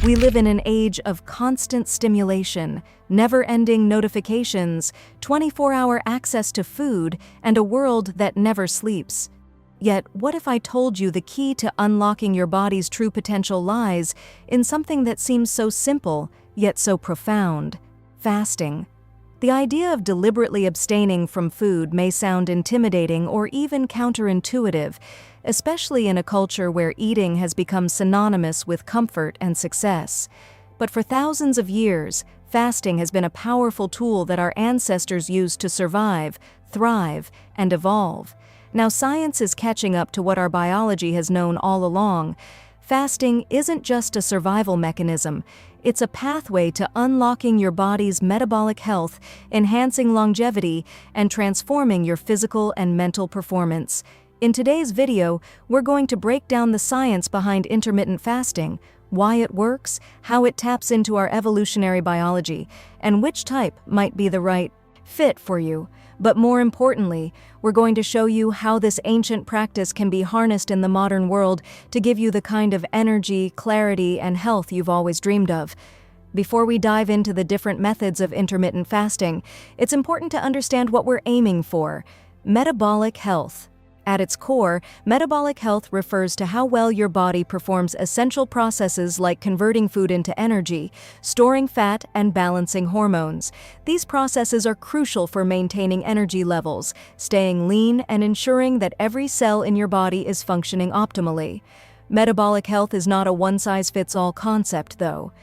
We live in an age of constant stimulation, never-ending notifications, 24-hour access to food, and a world that never sleeps. Yet, what if I told you the key to unlocking your body's true potential lies in something that seems so simple, yet so profound: fasting? The idea of deliberately abstaining from food may sound intimidating or even counterintuitive, especially in a culture where eating has become synonymous with comfort and success. But for thousands of years, fasting has been a powerful tool that our ancestors used to survive, thrive, and evolve. Now science is catching up to what our biology has known all along. Fasting isn't just a survival mechanism, it's a pathway to unlocking your body's metabolic health, enhancing longevity, and transforming your physical and mental performance. In today's video, we're going to break down the science behind intermittent fasting, why it works, how it taps into our evolutionary biology, and which type might be the right fit for you. But more importantly, we're going to show you how this ancient practice can be harnessed in the modern world to give you the kind of energy, clarity, and health you've always dreamed of. Before we dive into the different methods of intermittent fasting, it's important to understand what we're aiming for: metabolic health. At its core, metabolic health refers to how well your body performs essential processes like converting food into energy, storing fat, and balancing hormones. These processes are crucial for maintaining energy levels, staying lean, and ensuring that every cell in your body is functioning optimally. Metabolic health is not a one-size-fits-all concept, though.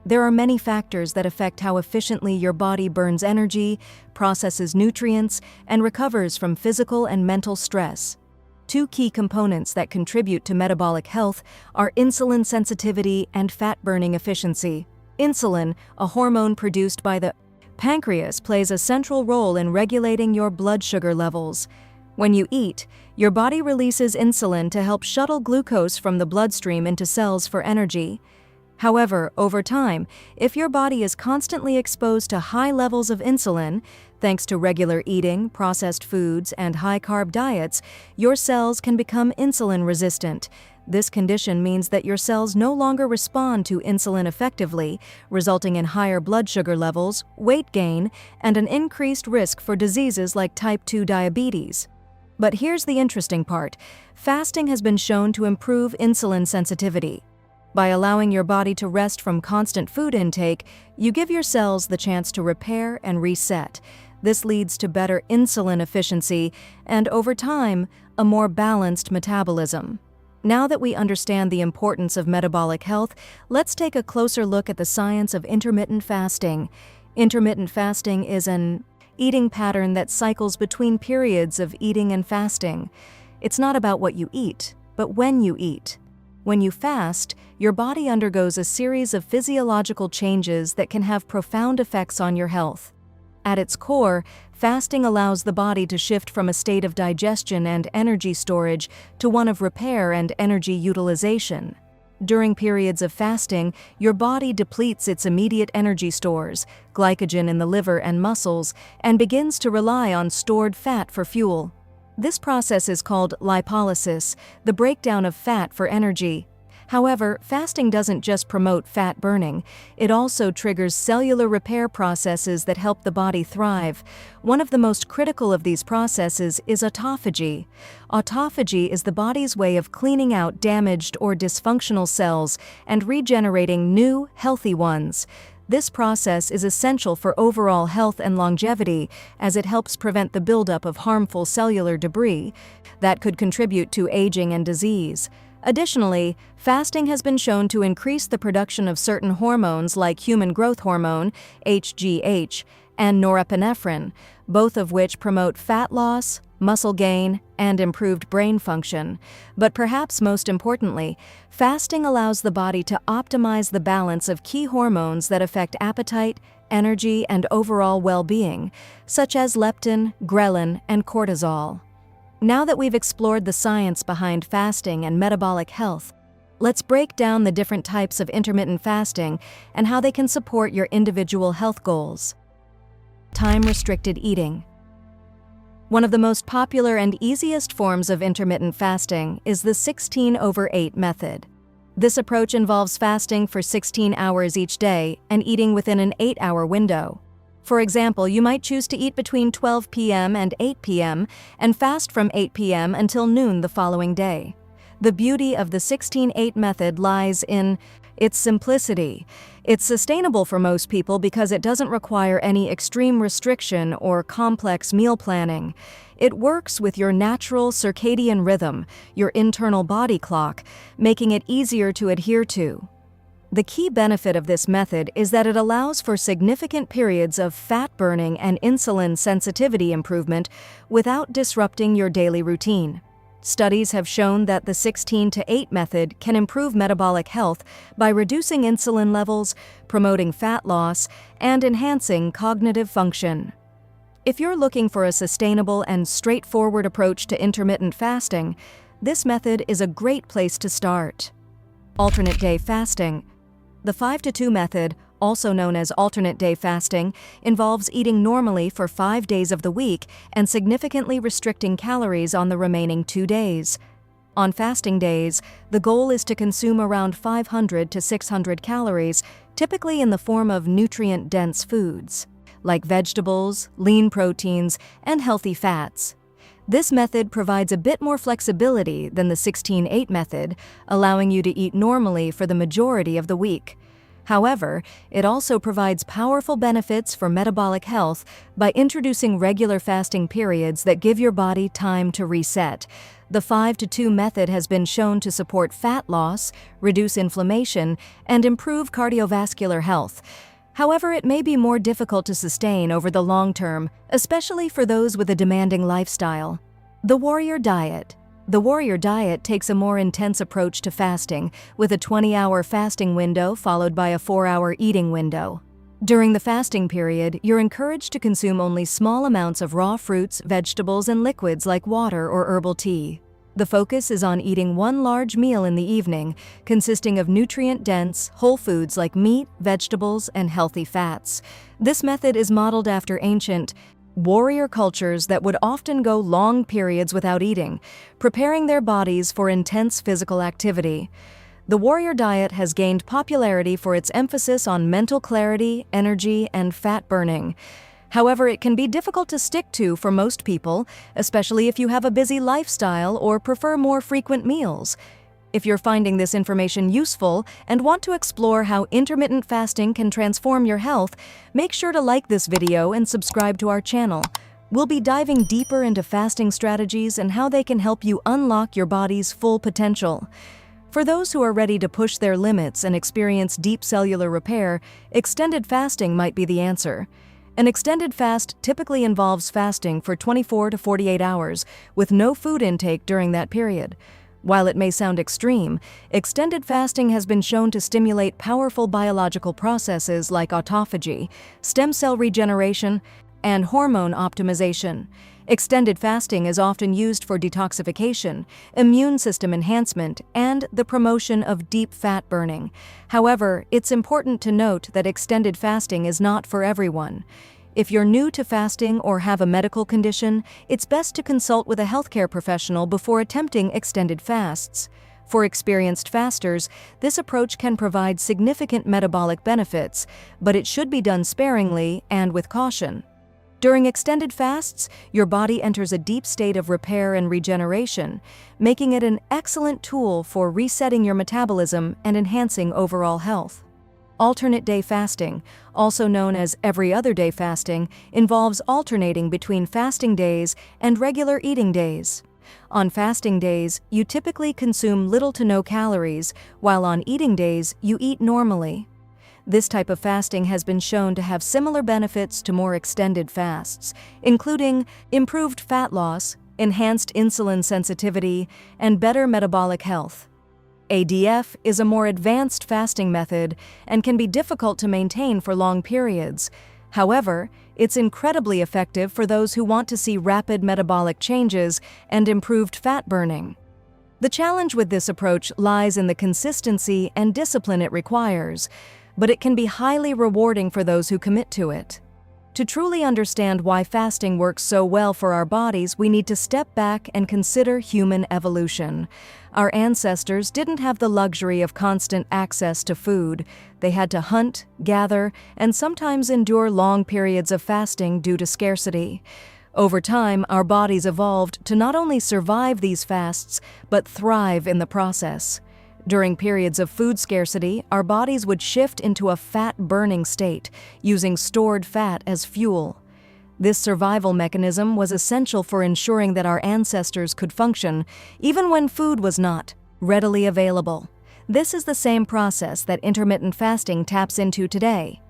There are many factors that affect how efficiently your body burns energy, processes nutrients, and recovers from physical and mental stress. Two key components that contribute to metabolic health are insulin sensitivity and fat-burning efficiency. Insulin, a hormone produced by the pancreas, plays a central role in regulating your blood sugar levels. When you eat, your body releases insulin to help shuttle glucose from the bloodstream into cells for energy. However, over time, if your body is constantly exposed to high levels of insulin, thanks to regular eating, processed foods, and high-carb diets, your cells can become insulin resistant. This condition means that your cells no longer respond to insulin effectively, resulting in higher blood sugar levels, weight gain, and an increased risk for diseases like type 2 diabetes. But here's the interesting part: fasting has been shown to improve insulin sensitivity. By allowing your body to rest from constant food intake, you give your cells the chance to repair and reset. This leads to better insulin efficiency and, over time, a more balanced metabolism. Now that we understand the importance of metabolic health, let's take a closer look at the science of intermittent fasting. Intermittent fasting is an eating pattern that cycles between periods of eating and fasting. It's not about what you eat, but when you eat. When you fast, your body undergoes a series of physiological changes that can have profound effects on your health. At its core, fasting allows the body to shift from a state of digestion and energy storage to one of repair and energy utilization. During periods of fasting, your body depletes its immediate energy stores, glycogen in the liver and muscles, and begins to rely on stored fat for fuel. This process is called lipolysis, the breakdown of fat for energy. However, fasting doesn't just promote fat burning, it also triggers cellular repair processes that help the body thrive. One of the most critical of these processes is autophagy. Autophagy is the body's way of cleaning out damaged or dysfunctional cells and regenerating new, healthy ones. This process is essential for overall health and longevity, as it helps prevent the buildup of harmful cellular debris that could contribute to aging and disease. Additionally, fasting has been shown to increase the production of certain hormones like human growth hormone, HGH, and norepinephrine, both of which promote fat loss, muscle gain, and improved brain function. But perhaps most importantly, fasting allows the body to optimize the balance of key hormones that affect appetite, energy, and overall well-being, such as leptin, ghrelin, and cortisol. Now that we've explored the science behind fasting and metabolic health, let's break down the different types of intermittent fasting and how they can support your individual health goals. Time-restricted eating. One of the most popular and easiest forms of intermittent fasting is the 16/8 method. This approach involves fasting for 16 hours each day and eating within an 8-hour window. For example, you might choose to eat between 12 p.m. and 8 p.m. and fast from 8 p.m. until noon the following day. The beauty of the 16-8 method lies in its simplicity. It's sustainable for most people because it doesn't require any extreme restriction or complex meal planning. It works with your natural circadian rhythm, your internal body clock, making it easier to adhere to. The key benefit of this method is that it allows for significant periods of fat burning and insulin sensitivity improvement without disrupting your daily routine. Studies have shown that the 16-8 method can improve metabolic health by reducing insulin levels, promoting fat loss, and enhancing cognitive function. If you're looking for a sustainable and straightforward approach to intermittent fasting, this method is a great place to start. Alternate day fasting. The 5-2 method, also known as alternate day fasting, involves eating normally for 5 days of the week and significantly restricting calories on the remaining 2 days. On fasting days, the goal is to consume around 500 to 600 calories, typically in the form of nutrient-dense foods, like vegetables, lean proteins, and healthy fats. This method provides a bit more flexibility than the 16-8 method, allowing you to eat normally for the majority of the week. However, it also provides powerful benefits for metabolic health by introducing regular fasting periods that give your body time to reset. The 5-2 method has been shown to support fat loss, reduce inflammation, and improve cardiovascular health. However, it may be more difficult to sustain over the long term, especially for those with a demanding lifestyle. The Warrior Diet. The Warrior Diet takes a more intense approach to fasting, with a 20-hour fasting window followed by a 4-hour eating window. During the fasting period, you're encouraged to consume only small amounts of raw fruits, vegetables, and liquids like water or herbal tea. The focus is on eating one large meal in the evening, consisting of nutrient-dense, whole foods like meat, vegetables, and healthy fats. This method is modeled after ancient warrior cultures that would often go long periods without eating, preparing their bodies for intense physical activity. The Warrior Diet has gained popularity for its emphasis on mental clarity, energy, and fat burning. However, it can be difficult to stick to for most people, especially if you have a busy lifestyle or prefer more frequent meals. If you're finding this information useful and want to explore how intermittent fasting can transform your health, make sure to like this video and subscribe to our channel. We'll be diving deeper into fasting strategies and how they can help you unlock your body's full potential. For those who are ready to push their limits and experience deep cellular repair, extended fasting might be the answer. An extended fast typically involves fasting for 24 to 48 hours, with no food intake during that period. While it may sound extreme, extended fasting has been shown to stimulate powerful biological processes like autophagy, stem cell regeneration, and hormone optimization. Extended fasting is often used for detoxification, immune system enhancement, and the promotion of deep fat burning. However, it's important to note that extended fasting is not for everyone. If you're new to fasting or have a medical condition, it's best to consult with a healthcare professional before attempting extended fasts. For experienced fasters, this approach can provide significant metabolic benefits, but it should be done sparingly and with caution. During extended fasts, your body enters a deep state of repair and regeneration, making it an excellent tool for resetting your metabolism and enhancing overall health. Alternate day fasting, also known as every other day fasting, involves alternating between fasting days and regular eating days. On fasting days, you typically consume little to no calories, while on eating days, you eat normally. This type of fasting has been shown to have similar benefits to more extended fasts, including improved fat loss, enhanced insulin sensitivity, and better metabolic health. ADF is a more advanced fasting method and can be difficult to maintain for long periods. However, it's incredibly effective for those who want to see rapid metabolic changes and improved fat burning. The challenge with this approach lies in the consistency and discipline it requires, but it can be highly rewarding for those who commit to it. To truly understand why fasting works so well for our bodies, we need to step back and consider human evolution. Our ancestors didn't have the luxury of constant access to food. They had to hunt, gather, and sometimes endure long periods of fasting due to scarcity. Over time, our bodies evolved to not only survive these fasts, but thrive in the process. During periods of food scarcity, our bodies would shift into a fat-burning state, using stored fat as fuel. This survival mechanism was essential for ensuring that our ancestors could function, even when food was not readily available. This is the same process that intermittent fasting taps into today.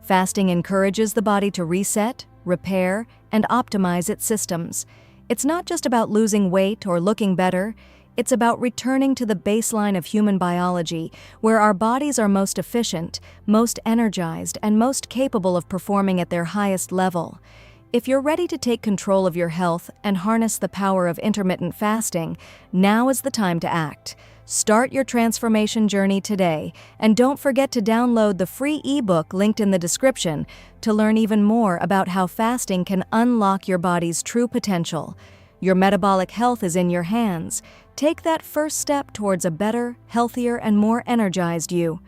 Fasting encourages the body to reset, repair, and optimize its systems. It's not just about losing weight or looking better. It's about returning to the baseline of human biology, where our bodies are most efficient, most energized, and most capable of performing at their highest level. If you're ready to take control of your health and harness the power of intermittent fasting, now is the time to act. Start your transformation journey today, and don't forget to download the free ebook linked in the description to learn even more about how fasting can unlock your body's true potential. Your metabolic health is in your hands. Take that first step towards a better, healthier, and more energized you.